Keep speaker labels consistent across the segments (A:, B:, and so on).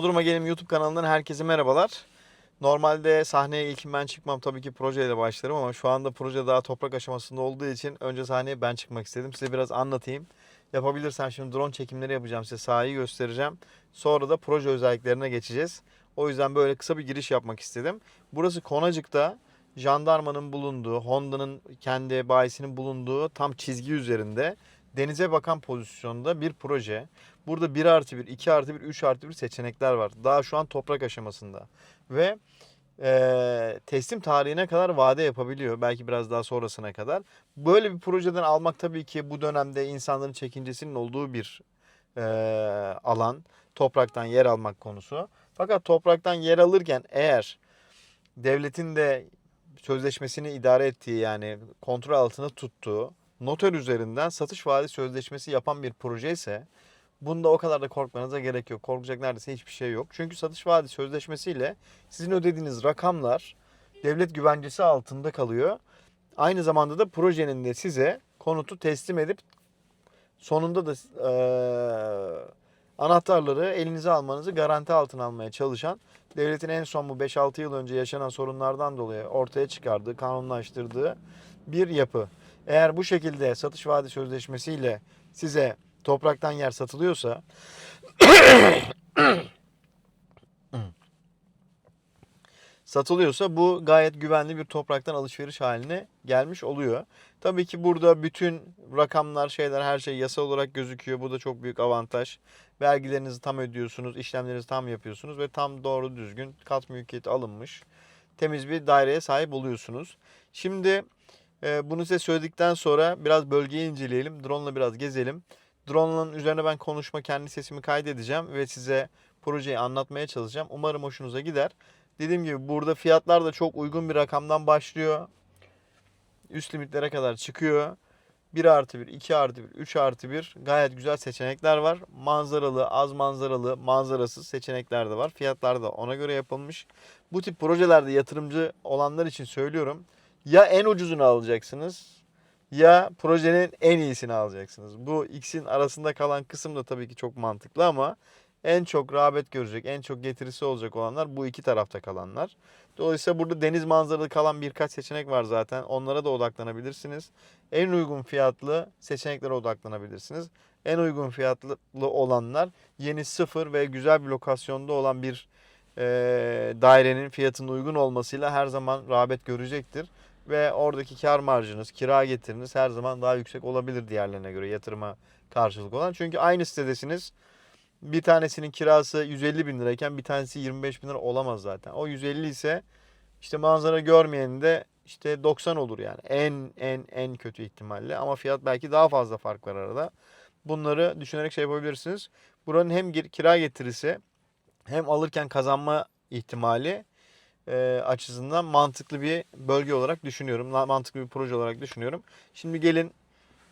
A: Bodrum'a Gelin YouTube kanalından herkese merhabalar. Normalde sahneye ilkin ben çıkmam, tabii ki projeyle başlarım ama şu anda proje daha toprak aşamasında olduğu için önce sahneye ben çıkmak istedim. Size biraz anlatayım. Yapabilirsem şimdi drone çekimleri yapacağım, size sahayı göstereceğim. Sonra da proje özelliklerine geçeceğiz. O yüzden böyle kısa bir giriş yapmak istedim. Burası Konacık'ta, jandarmanın bulunduğu, Honda'nın kendi bayisinin bulunduğu tam çizgi üzerinde denize bakan pozisyonda bir proje. Burada 1+1, 2+1, 3+1 seçenekler var. Daha şu an toprak aşamasında. Ve teslim tarihine kadar vade yapabiliyor. Belki biraz daha sonrasına kadar. Böyle bir projeden almak tabii ki bu dönemde insanların çekincesinin olduğu bir eee, alan. Topraktan yer almak konusu. Fakat topraktan yer alırken eğer devletin de sözleşmesini idare ettiği, yani kontrol altında tuttuğu noter üzerinden satış vaadi sözleşmesi yapan bir proje ise bunda o kadar da korkmanıza gerek yok. Korkacak neredeyse hiçbir şey yok. Çünkü satış vaadi sözleşmesiyle sizin ödediğiniz rakamlar devlet güvencesi altında kalıyor. Aynı zamanda da projenin de size konutu teslim edip sonunda da anahtarları elinize almanızı garanti altına almaya çalışan, devletin en son bu 5-6 yıl önce yaşanan sorunlardan dolayı ortaya çıkardığı, kanunlaştırdığı bir yapı. Eğer bu şekilde satış vaadi sözleşmesiyle size topraktan yer satılıyorsa bu gayet güvenli bir topraktan alışveriş haline gelmiş oluyor. Tabii ki burada bütün rakamlar, şeyler, her şey yasal olarak gözüküyor. Bu da çok büyük avantaj. Vergilerinizi tam ödüyorsunuz, işlemlerinizi tam yapıyorsunuz ve tam doğru düzgün kat mülkiyeti alınmış temiz bir daireye sahip oluyorsunuz. Şimdi bunu size söyledikten sonra biraz bölgeyi inceleyelim. Drone'la biraz gezelim. Drone'un üzerine ben kendi sesimi kaydedeceğim ve size projeyi anlatmaya çalışacağım. Umarım hoşunuza gider. Dediğim gibi burada fiyatlar da çok uygun bir rakamdan başlıyor. Üst limitlere kadar çıkıyor. 1+1, 2+1, 3+1 gayet güzel seçenekler var. Manzaralı, az manzaralı, manzarasız seçenekler de var. Fiyatlar da ona göre yapılmış. Bu tip projelerde yatırımcı olanlar için söylüyorum. Ya en ucuzunu alacaksınız ya projenin en iyisini alacaksınız. Bu ikisinin arasında kalan kısım da tabii ki çok mantıklı ama en çok rağbet görecek, en çok getirisi olacak olanlar bu iki tarafta kalanlar. Dolayısıyla burada deniz manzaralı kalan birkaç seçenek var zaten. Onlara da odaklanabilirsiniz. En uygun fiyatlı seçeneklere odaklanabilirsiniz. En uygun fiyatlı olanlar yeni, sıfır ve güzel bir lokasyonda olan bir dairenin fiyatının uygun olmasıyla her zaman rağbet görecektir. Ve oradaki kar marjınız, kira getiriniz her zaman daha yüksek olabilir diğerlerine göre, yatırıma karşılık olan. Çünkü aynı sitedesiniz. Bir tanesinin kirası 150 bin lirayken bir tanesi 25 bin lira olamaz zaten. O 150 ise işte manzara görmeyen de işte 90 olur yani. En kötü ihtimalle. Ama fiyat belki daha fazla fark var arada. Bunları düşünerek şey yapabilirsiniz. Buranın hem kira getirisi hem alırken kazanma ihtimali açısından mantıklı bir bölge olarak düşünüyorum. Mantıklı bir proje olarak düşünüyorum. Şimdi gelin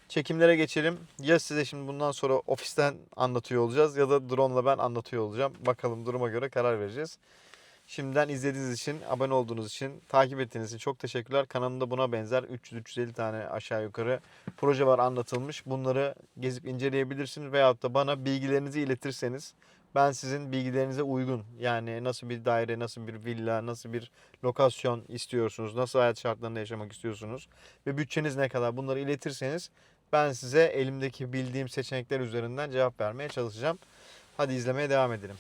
A: çekimlere geçelim. Ya size şimdi bundan sonra ofisten anlatıyor olacağız ya da drone'la ben anlatıyor olacağım. Bakalım, duruma göre karar vereceğiz. Şimdiden izlediğiniz için, abone olduğunuz için, takip ettiğiniz için çok teşekkürler. Kanalımda buna benzer 300-350 tane aşağı yukarı proje var anlatılmış. Bunları gezip inceleyebilirsiniz veyahut da bana bilgilerinizi iletirseniz ben sizin bilgilerinize uygun, yani nasıl bir daire, nasıl bir villa, nasıl bir lokasyon istiyorsunuz, nasıl hayat şartlarında yaşamak istiyorsunuz ve bütçeniz ne kadar, bunları iletirseniz ben size elimdeki bildiğim seçenekler üzerinden cevap vermeye çalışacağım. Hadi izlemeye devam edelim.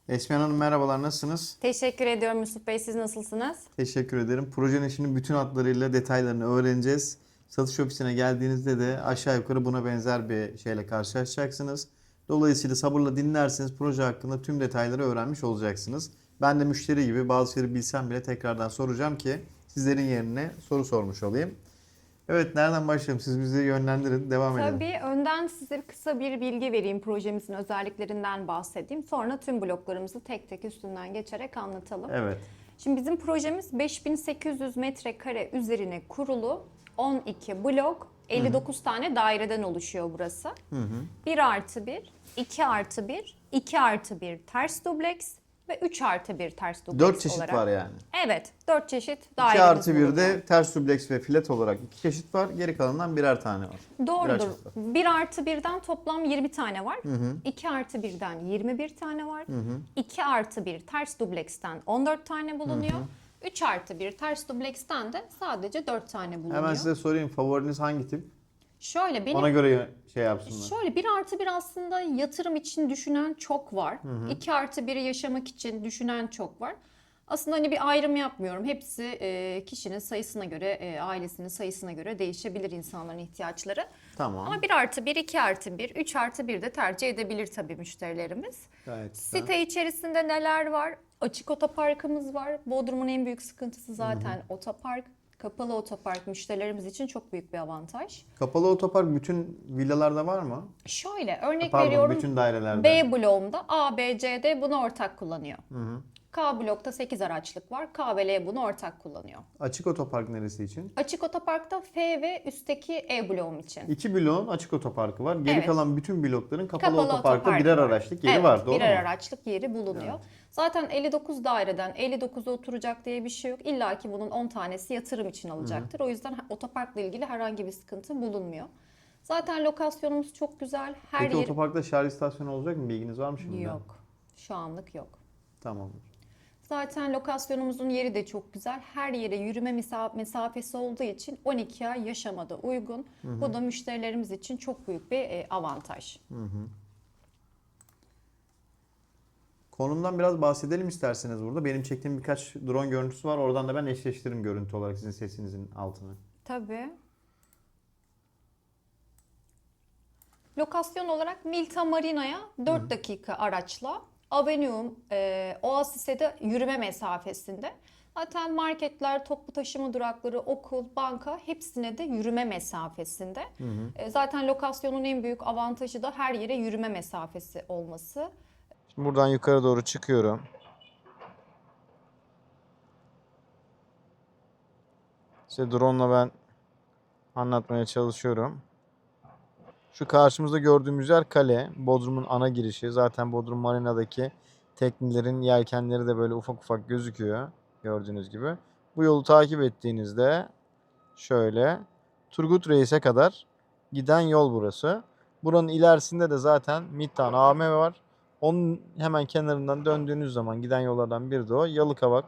A: Esmihan Hanım merhabalar, nasılsınız?
B: Teşekkür ediyorum Yusuf Bey. Siz nasılsınız?
A: Teşekkür ederim. Projenin şimdi bütün hatlarıyla, detaylarını öğreneceğiz. Satış ofisine geldiğinizde de aşağı yukarı buna benzer bir şeyle karşılaşacaksınız. Dolayısıyla sabırla dinlerseniz proje hakkında tüm detayları öğrenmiş olacaksınız. Ben de müşteri gibi bazı şeyleri bilsem bile tekrardan soracağım ki sizlerin yerine soru sormuş olayım. Evet, nereden başlayalım? Siz bizi yönlendirin, devam edelim.
B: Tabii önden size kısa bir bilgi vereyim. Projemizin özelliklerinden bahsedeyim. Sonra tüm bloklarımızı tek tek üstünden geçerek anlatalım.
A: Evet.
B: Şimdi bizim projemiz 5800 metrekare üzerine kurulu 12 blok, 59 tane daireden oluşuyor burası. 1+1, 2+1, 2+1 ters dubleks, ve 3+1 ters dubleks
C: 4 çeşit
B: olarak.
C: var yani.
B: Evet, 4 çeşit
C: 2
B: dairemiz
C: artı 1'de
B: bulunuyor.
C: ters dubleks ve flat olarak 2 çeşit var. Geri kalanından birer tane var. Birer
B: Doğrudur.
C: çeşit var.
B: 1+1'den toplam 20 tane var. 2+1'den 21 tane var. 2+1 ters dubleksten 14 tane bulunuyor. 3+1 ters dubleksten de sadece 4 tane bulunuyor.
C: Hemen size sorayım, favoriniz hangi tip?
B: Şöyle benim
C: Ona göre şey yapsınlar.
B: Şöyle 1+1 aslında yatırım için düşünen çok var. 2+1'i yaşamak için düşünen çok var. Aslında hani bir ayrım yapmıyorum. Hepsi kişinin sayısına göre, ailesinin sayısına göre değişebilir insanların ihtiyaçları.
C: Tamam.
B: Ama 1+1, 2+1, 3+1 de tercih edebilir tabii müşterilerimiz.
C: Gayet güzel.
B: Site içerisinde neler var? Açık otoparkımız var. Bodrum'un en büyük sıkıntısı zaten otopark. Kapalı otopark müşterilerimiz için çok büyük bir avantaj.
C: Kapalı otopark bütün villalarda var mı?
B: Şöyle örnek
C: Pardon,
B: veriyorum.
C: bütün dairelerde.
B: B bloğumda A, B, C, D bunu ortak kullanıyor. K blokta 8 araçlık var. K ve L bunu ortak kullanıyor.
C: Açık otopark neresi için?
B: Açık otoparkta F ve üstteki E bloğum için.
C: 2 bloğun açık otoparkı var. Geri
B: Evet.
C: kalan bütün blokların kapalı,
B: Kapalı
C: otoparkta
B: otopark
C: birer
B: var.
C: araçlık yeri
B: Evet,
C: var. Doğru
B: birer
C: mu?
B: araçlık yeri bulunuyor. Zaten 59 daireden 59'a oturacak diye bir şey yok. İlla ki bunun 10 tanesi yatırım için alacaktır. O yüzden otoparkla ilgili herhangi bir sıkıntı bulunmuyor. Zaten lokasyonumuz çok güzel. Her
C: Peki
B: yer
C: otoparkta şarj istasyonu olacak mı? Bilginiz var mı şimdi?
B: yok. Şu anlık yok.
C: Tamamdır.
B: Zaten lokasyonumuzun yeri de çok güzel. Her yere yürüme mesafesi olduğu için 12 ay yaşamada uygun. Bu da müşterilerimiz için çok büyük bir avantaj.
C: Konumdan biraz bahsedelim isterseniz burada. Benim çektiğim birkaç drone görüntüsü var. Oradan da ben eşleştiririm görüntü olarak sizin sesinizin altını.
B: Tabii. Lokasyon olarak Milta Marina'ya 4 dakika araçla, Avenue'um, Oasis'e de yürüme mesafesinde. Zaten marketler, toplu taşıma durakları, okul, banka hepsine de yürüme mesafesinde. Zaten lokasyonun en büyük avantajı da her yere yürüme mesafesi olması.
A: Şimdi buradan yukarı doğru çıkıyorum. İşte drone'la ben anlatmaya çalışıyorum. Şu karşımızda gördüğümüz yer kale. Bodrum'un ana girişi. Zaten Bodrum Marina'daki teknelerin yelkenleri de böyle ufak ufak gözüküyor. Gördüğünüz gibi. Bu yolu takip ettiğinizde şöyle Turgut Reis'e kadar giden yol burası. Buranın ilerisinde de zaten Midtown AVM var. Onun hemen kenarından döndüğünüz zaman giden yollardan biri de o. Yalıkavak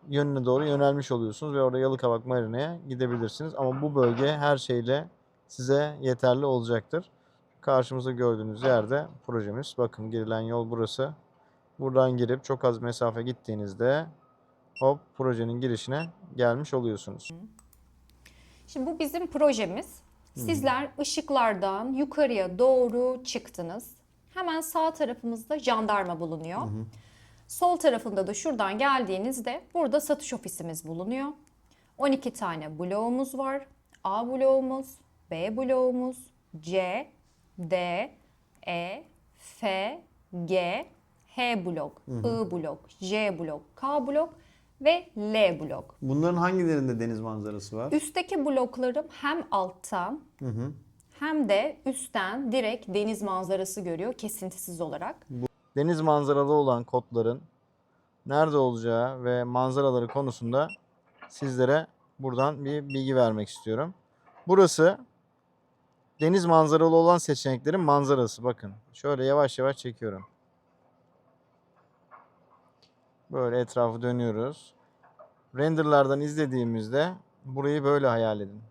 A: yönüne doğru yönelmiş oluyorsunuz ve orada Yalıkavak Marina'ya gidebilirsiniz. Ama bu bölge her şeyle size yeterli olacaktır. Karşımızda gördüğünüz yerde projemiz. Bakın girilen yol burası. Buradan girip çok az mesafe gittiğinizde hop projenin girişine gelmiş oluyorsunuz.
B: Şimdi bu bizim projemiz. Sizler ışıklardan yukarıya doğru çıktınız. Hemen sağ tarafımızda jandarma bulunuyor. Sol tarafında da şuradan geldiğinizde burada satış ofisimiz bulunuyor. 12 tane bloğumuz var. A bloğumuz, B bloğumuz, C, D, E, F, G, H blok, I blok, J blok, K blok ve L blok.
C: Bunların hangilerinde deniz manzarası var?
B: Üstteki bloklarım hem alttan hem de üstten direkt deniz manzarası görüyor kesintisiz olarak.
A: Deniz manzaralı olan kotların nerede olacağı ve manzaraları konusunda sizlere buradan bir bilgi vermek istiyorum. Burası deniz manzaralı olan seçeneklerin manzarası. Bakın şöyle yavaş yavaş çekiyorum. Böyle etrafı dönüyoruz. Renderlardan izlediğimizde burayı böyle hayal edin.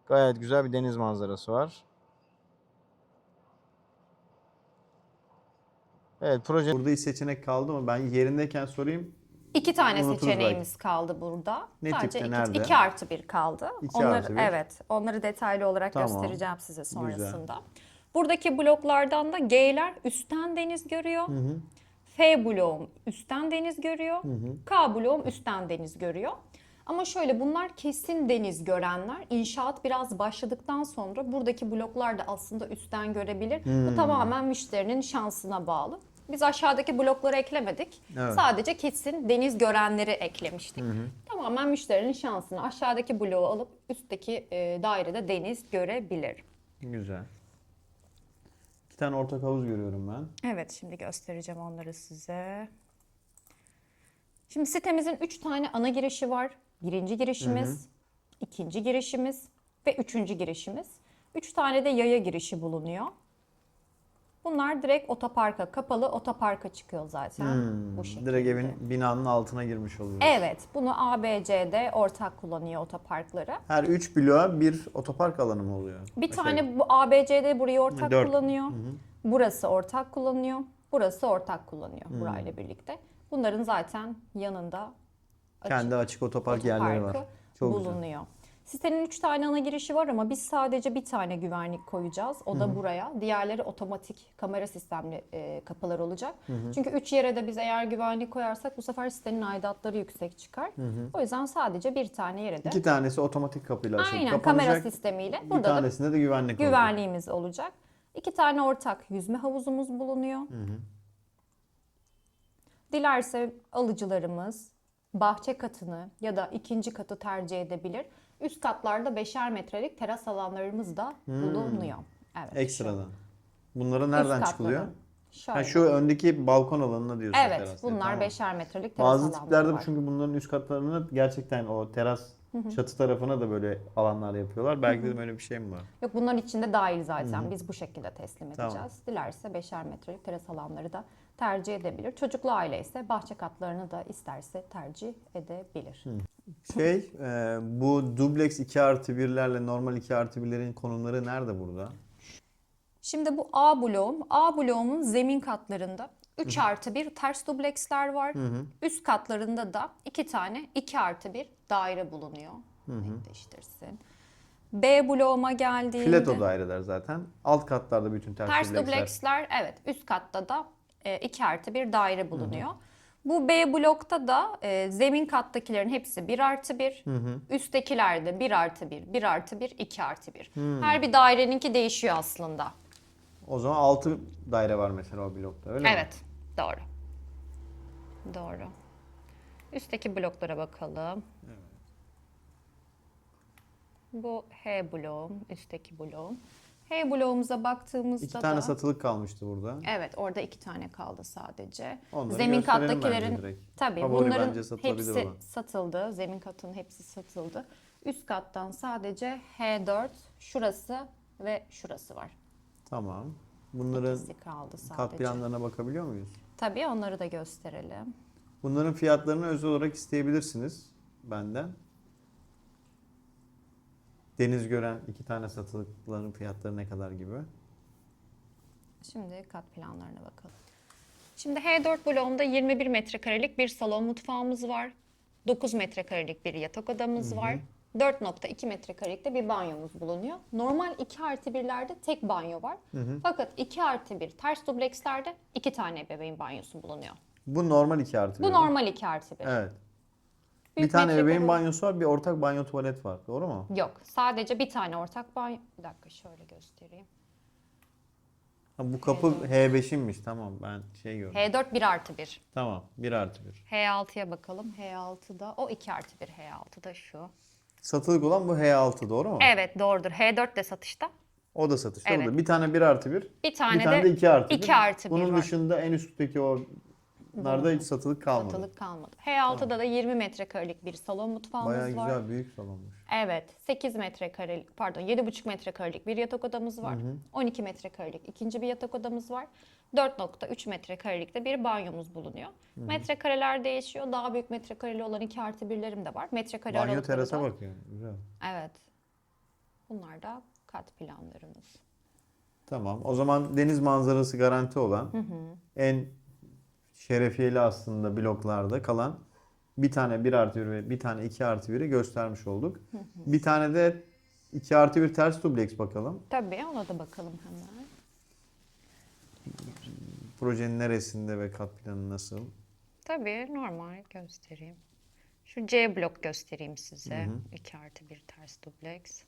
A: Gayet güzel bir deniz manzarası var. Evet, proje
C: Burada hiç seçenek kaldı mı? Ben yerindeyken sorayım.
B: 2 tane
C: Unuturuz
B: seçeneğimiz kaldı burada.
C: Ne
B: Sadece
C: tipte, nerede?
B: 2+1 kaldı.
C: 2+1.
B: Evet, onları detaylı olarak
C: Tamam.
B: göstereceğim size sonrasında. Buradaki bloklardan da G'ler üstten deniz görüyor. F bloğum üstten deniz görüyor. K bloğum üstten deniz görüyor. Ama şöyle bunlar kesin deniz görenler. İnşaat biraz başladıktan sonra buradaki bloklar da aslında üstten görebilir. Bu tamamen müşterinin şansına bağlı. Biz aşağıdaki blokları eklemedik.
C: Evet.
B: Sadece kesin deniz görenleri eklemiştik. Tamamen müşterinin şansına. Aşağıdaki bloğu alıp üstteki dairede deniz görebilir.
C: Güzel. 2 tane ortak havuz görüyorum ben.
B: Evet, şimdi göstereceğim onları size. Şimdi sitemizin 3 tane ana girişi var. Birinci girişimiz, ikinci girişimiz ve üçüncü girişimiz. 3 tane de yaya girişi bulunuyor. Bunlar direkt otoparka, kapalı otoparka çıkıyor zaten bu şekilde.
C: Direkt evin binanın altına girmiş oluyor.
B: Evet, bunu A, B, C'de ortak kullanıyor otoparkları.
C: Her 3 bloğa bir otopark alanı mı oluyor?
B: Bir tane bu A, B, C'de burayı ortak
C: 4.
B: kullanıyor. Burası ortak kullanıyor. Burası ortak kullanıyor burayla birlikte. Bunların zaten yanında
C: Kendi açık otopark yerleri var.
B: otoparkı
C: Çok güzel.
B: bulunuyor. Sitenin 3 tane ana girişi var ama biz sadece bir tane güvenlik koyacağız. O da buraya. Diğerleri otomatik kamera sistemli kapılar olacak. Çünkü 3 yere de biz eğer güvenlik koyarsak bu sefer sitenin aidatları yüksek çıkar. O yüzden sadece bir tane yere de
C: 2 tanesi otomatik kapıyla açılıp
B: aynen
C: kapanacak.
B: kamera sistemiyle.
C: Bir
B: Burada da
C: tanesinde de güvenlik olacak.
B: güvenliğimiz olacak. 2 tane ortak yüzme havuzumuz bulunuyor. Dilerse alıcılarımız bahçe katını ya da ikinci katı tercih edebilir. Üst katlarda 5'er metrelik teras alanlarımız da bulunuyor. Evet.
C: Ekstradan. Bunlara
B: Üst
C: nereden
B: katlarda.
C: çıkılıyor?
B: Şöyle.
C: Ha, şu öndeki balkon alanına diyorsun.
B: Evet,
C: teras.
B: bunlar
C: Tamam.
B: 5'er metrelik teras
C: Bazı
B: alanları
C: tiplerde
B: var.
C: çünkü bunların üst katlarına gerçekten o teras çatı tarafına da böyle alanlar yapıyorlar. Belki de böyle bir şey mi var?
B: Yok, bunların içinde dahil zaten. Biz bu şekilde teslim
C: Tamam.
B: edeceğiz. Dilerse 5'er metrelik teras alanları da tercih edebilir. Çocuklu aile ise bahçe katlarını da isterse tercih edebilir.
C: Bu dubleks 2+1'lerle normal 2+1'lerin konumları nerede burada?
B: Şimdi bu A bloğum. A bloğumun zemin katlarında 3+1 ters dubleksler var. Üst katlarında da 2 tane 2+1 daire bulunuyor. Netleştirsin. B bloğuma geldiğinde
C: Fileto daireler zaten. Alt katlarda bütün ters dubleksler.
B: dubleksler, evet, üst katta da 2+1 daire bulunuyor. Bu B blokta da zemin kattakilerin hepsi 1+1, üsttekiler de 1+1, 1+1, 2+1. Her bir daireninki değişiyor aslında.
C: O zaman 6 daire var mesela o blokta öyle mi?
B: Evet, doğru. Doğru. Üstteki bloklara bakalım. Bu H bloğum, üstteki bloğum. H bloğumuza baktığımızda
C: 2 tane
B: da
C: satılık kalmıştı burada.
B: evet, orada 2 tane kaldı sadece.
C: Onları
B: Zemin
C: gösterelim bence
B: kattakilerin
C: direkt.
B: tabii
C: Favori
B: bunların
C: bence satılabilir
B: hepsi
C: olan.
B: satıldı. Zemin katının hepsi satıldı. Üst kattan sadece H4 şurası ve şurası var.
C: Tamam. Bunların
B: İkisi kaldı sadece.
C: kat planlarına bakabiliyor muyuz?
B: Tabii onları da gösterelim.
C: Bunların fiyatlarını özel olarak isteyebilirsiniz benden. Deniz gören 2 tane satılıkların fiyatları ne kadar gibi?
B: Şimdi kat planlarına bakalım. Şimdi H4 bloğunda 21 metrekarelik bir salon mutfağımız var. 9 metrekarelik bir yatak odamız var. 4.2 metrekarelik de bir banyomuz bulunuyor. Normal 2+1'lerde tek banyo var. Fakat 2+1 ters dublekslerde 2 tane ebeveyn banyosu bulunuyor.
C: Bu normal 2+1.
B: Bu normal 2+1.
C: Evet.
B: Büyük
C: Bir tane ebeveyn
B: metrekare-
C: banyosu var, bir ortak banyo tuvalet var. Doğru mu?
B: Yok, sadece bir tane ortak banyo. Bir dakika şöyle göstereyim.
C: Ha, bu kapı H5'inmiş. Tamam, ben şey gördüm.
B: H4 1+1.
C: Tamam, 1+1.
B: H6'ya bakalım. H6'da o 2+1. H6'da şu.
C: Satılık olan bu H6 doğru mu?
B: Evet, doğrudur. H4 de satışta.
C: O da satışta.
B: Evet.
C: O da. Bir tane 1+1.
B: Bir tane
C: Bir tane
B: de
C: de 2+1.
B: 2+1
C: Bunun
B: var.
C: dışında en üstteki onlarda hiç satılık kalmadı.
B: Satılık kalmadı. H6'da da 20 metrekarelik bir salon mutfağımız
C: Bayağı
B: var.
C: güzel, büyük salonmuş.
B: Evet, 8 metrekarelik, pardon 7,5 metrekarelik bir yatak odamız var. 12 metrekarelik ikinci bir yatak odamız var. 4.3 metrekarelik de bir banyomuz bulunuyor. Metrekareler değişiyor. Daha büyük metrekareli olan 2+1'lerim de var. Metrekare
C: Banyo
B: aralıkları
C: terasa
B: da-
C: bakıyor. Güzel.
B: Evet. Bunlar da kat planlarımız.
C: Tamam. O zaman deniz manzarası garanti olan en şerefiyeli aslında bloklarda kalan bir tane 1+1 ve bir tane 2+1'i göstermiş olduk. Bir tane de 2+1 ters dubleks bakalım.
B: Tabii, ona da bakalım hemen.
C: Projenin neresinde ve kat planı nasıl?
B: Tabii, normal göstereyim. Şu C blok göstereyim size. 2+1 ters dubleks.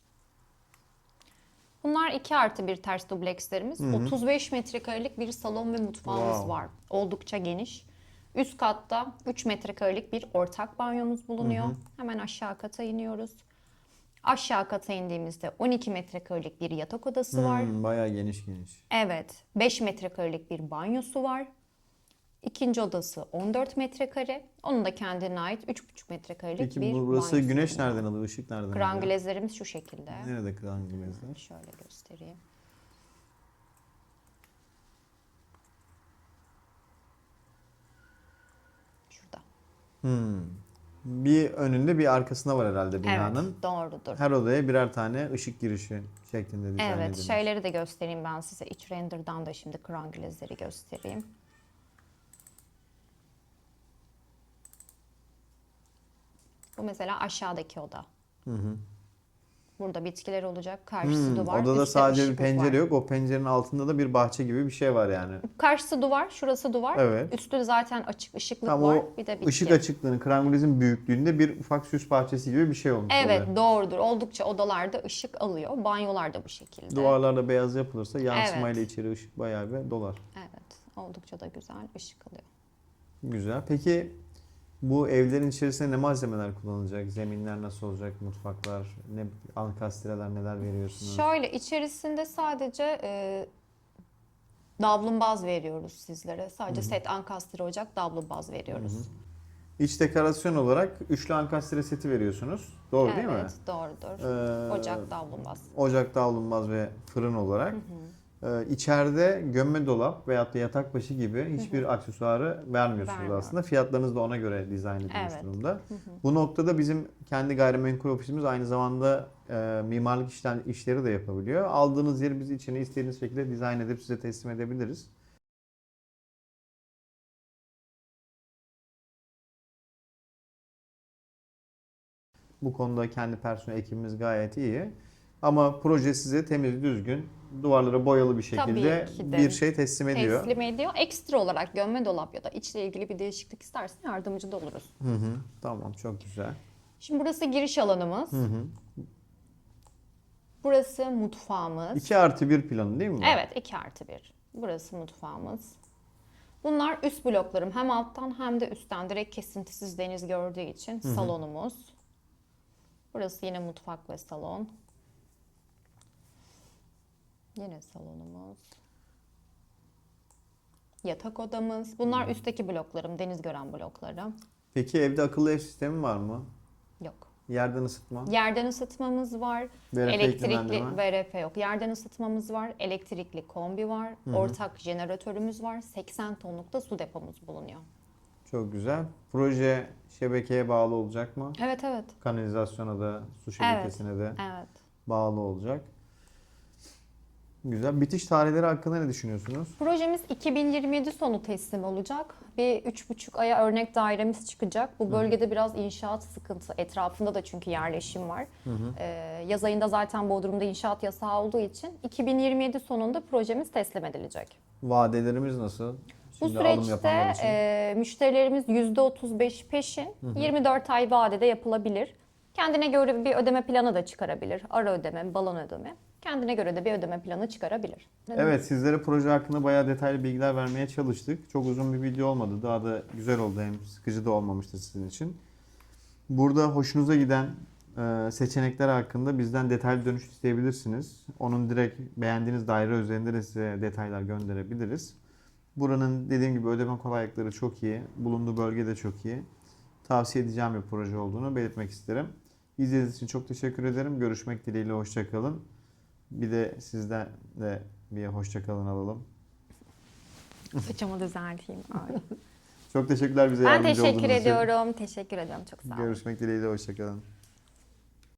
B: Bunlar 2+1 ters dublekslerimiz. 35 metrekarelik bir salon ve mutfağımız
C: Wow.
B: var. Oldukça geniş. Üst katta 3 metrekarelik bir ortak banyomuz bulunuyor. Hemen aşağı kata iniyoruz. Aşağı kata indiğimizde 12 metrekarelik bir yatak odası var.
C: Bayağı geniş geniş.
B: Evet, 5 metrekarelik bir banyosu var. İkinci odası 14 metrekare. Onun da kendine ait 3,5 metrekarelik
C: Peki
B: bir
C: burası
B: banyosu
C: güneş
B: bulunuyor.
C: nereden alıyor? Işık nereden alıyor?
B: Kranglezlerimiz şu şekilde.
C: Nerede kranglezler?
B: Şöyle göstereyim. Şurada.
C: Bir önünde bir arkasında var herhalde binanın.
B: Evet, doğrudur.
C: Her odaya birer tane ışık girişi şeklinde dizayn
B: Evet,
C: edilmiş.
B: şeyleri de göstereyim ben size. İç render'dan da şimdi kranglezleri göstereyim. Bu mesela aşağıdaki oda. Burada bitkiler olacak. Karşısı duvar.
C: Odada
B: üstte
C: sadece bir
B: ışık
C: pencere
B: var.
C: yok. O pencerenin altında da bir bahçe gibi bir şey var yani.
B: Karşısı duvar, şurası duvar.
C: Evet.
B: Üstü zaten açık ışıklık
C: Tam
B: var.
C: o
B: Bir de bitki.
C: ışık açıklığının, krangulezin büyüklüğünde bir ufak süs bahçesi gibi bir şey olmuş
B: Evet,
C: oluyor.
B: doğrudur. Oldukça odalarda ışık alıyor. Banyolar da bu şekilde.
C: Duvarlarda beyaz yapılırsa yansımayla
B: Evet.
C: içeri ışık bayağı bir dolar.
B: Evet, oldukça da güzel ışık alıyor.
C: Güzel. Peki bu evlerin içerisinde ne malzemeler kullanılacak? Zeminler nasıl olacak? Mutfaklar, ne ankastreler neler veriyorsunuz?
B: Şöyle içerisinde sadece davlumbaz veriyoruz sizlere. Sadece set ankastre ocak davlumbaz veriyoruz.
C: İç dekorasyon olarak üçlü ankastre seti veriyorsunuz. Doğru değil mi?
B: Evet, doğrudur. Ocak davlumbaz.
C: Ocak davlumbaz ve fırın olarak. İçeride gömme dolap veyahut da yatak başı gibi hiçbir aksesuarı vermiyorsunuz
B: Vermiyorum.
C: aslında. Fiyatlarınız da ona göre dizayn edilmiş
B: Evet.
C: durumda. Bu noktada bizim kendi gayrimenkul ofisimiz aynı zamanda mimarlık işleri de yapabiliyor. Aldığınız yeri biz içine istediğiniz şekilde dizayn edip size teslim edebiliriz. Bu konuda kendi personel ekibimiz gayet iyi. Ama proje size temiz, düzgün, duvarlara boyalı bir şekilde
B: Tabii ki de.
C: bir şey teslim ediyor.
B: Teslim ediyor. Ekstra olarak gömme dolap ya da içle ilgili bir değişiklik istersen yardımcı da oluruz.
C: Tamam, çok güzel.
B: Şimdi burası giriş alanımız. Burası mutfağımız.
C: 2+1 planı değil mi bu?
B: Evet, 2+1. Burası mutfağımız. Bunlar üst bloklarım. Hem alttan hem de üstten direkt kesintisiz deniz gördüğü için salonumuz. Burası yine mutfak ve salon. Yine salonumuz. Yatak odamız. Bunlar üstteki bloklarım, deniz gören bloklarım.
C: Peki evde akıllı ev sistemi var mı?
B: Yok.
C: Yerden ısıtma?
B: Yerden ısıtmamız var.
C: VRF
B: Elektrikli
C: iklimlendirme?
B: VRF yok. Yerden ısıtmamız var. Elektrikli kombi var. Ortak jeneratörümüz var. 80 tonluk da su depomuz bulunuyor.
C: Çok güzel. Proje şebekeye bağlı olacak mı?
B: Evet, evet.
C: Kanalizasyona da, su şebekesine de
B: Evet.
C: bağlı olacak. Güzel. Bitiş tarihleri hakkında ne düşünüyorsunuz?
B: Projemiz 2027 sonu teslim olacak. Bir 3,5 aya örnek dairemiz çıkacak. Bu bölgede biraz inşaat sıkıntı. Etrafında da çünkü yerleşim var. Yaz ayında zaten Bodrum'da inşaat yasağı olduğu için 2027 sonunda projemiz teslim edilecek.
C: Vadelerimiz nasıl?
B: Bu
C: Şimdi alım
B: süreçte
C: yapanlar için.
B: müşterilerimiz %35 peşin, 24 ay vadede yapılabilir. Kendine göre bir ödeme planı da çıkarabilir. Ara ödeme, balon ödeme. Kendine göre de bir ödeme planı çıkarabilir.
C: Evet, sizlere proje hakkında bayağı detaylı bilgiler vermeye çalıştık. Çok uzun bir video olmadı. Daha da güzel oldu. Hem sıkıcı da olmamıştır sizin için. Burada hoşunuza giden seçenekler hakkında bizden detaylı dönüş isteyebilirsiniz. Onun direkt beğendiğiniz daire üzerinde de size detaylar gönderebiliriz. Buranın dediğim gibi ödeme kolaylıkları çok iyi. Bulunduğu bölge de çok iyi. Tavsiye edeceğim bir proje olduğunu belirtmek isterim. İzlediğiniz için çok teşekkür ederim. Görüşmek dileğiyle, hoşça kalın. Bir de sizden de bir hoşça kalın alalım.
B: Saçımı düzelteyim.
C: Çok teşekkürler bize
B: Ben
C: yardımcı olduğunuz
B: teşekkür
C: için.
B: ediyorum. Teşekkür ediyorum. Çok sağ olun.
C: Görüşmek dileğiyle, hoşça kalın.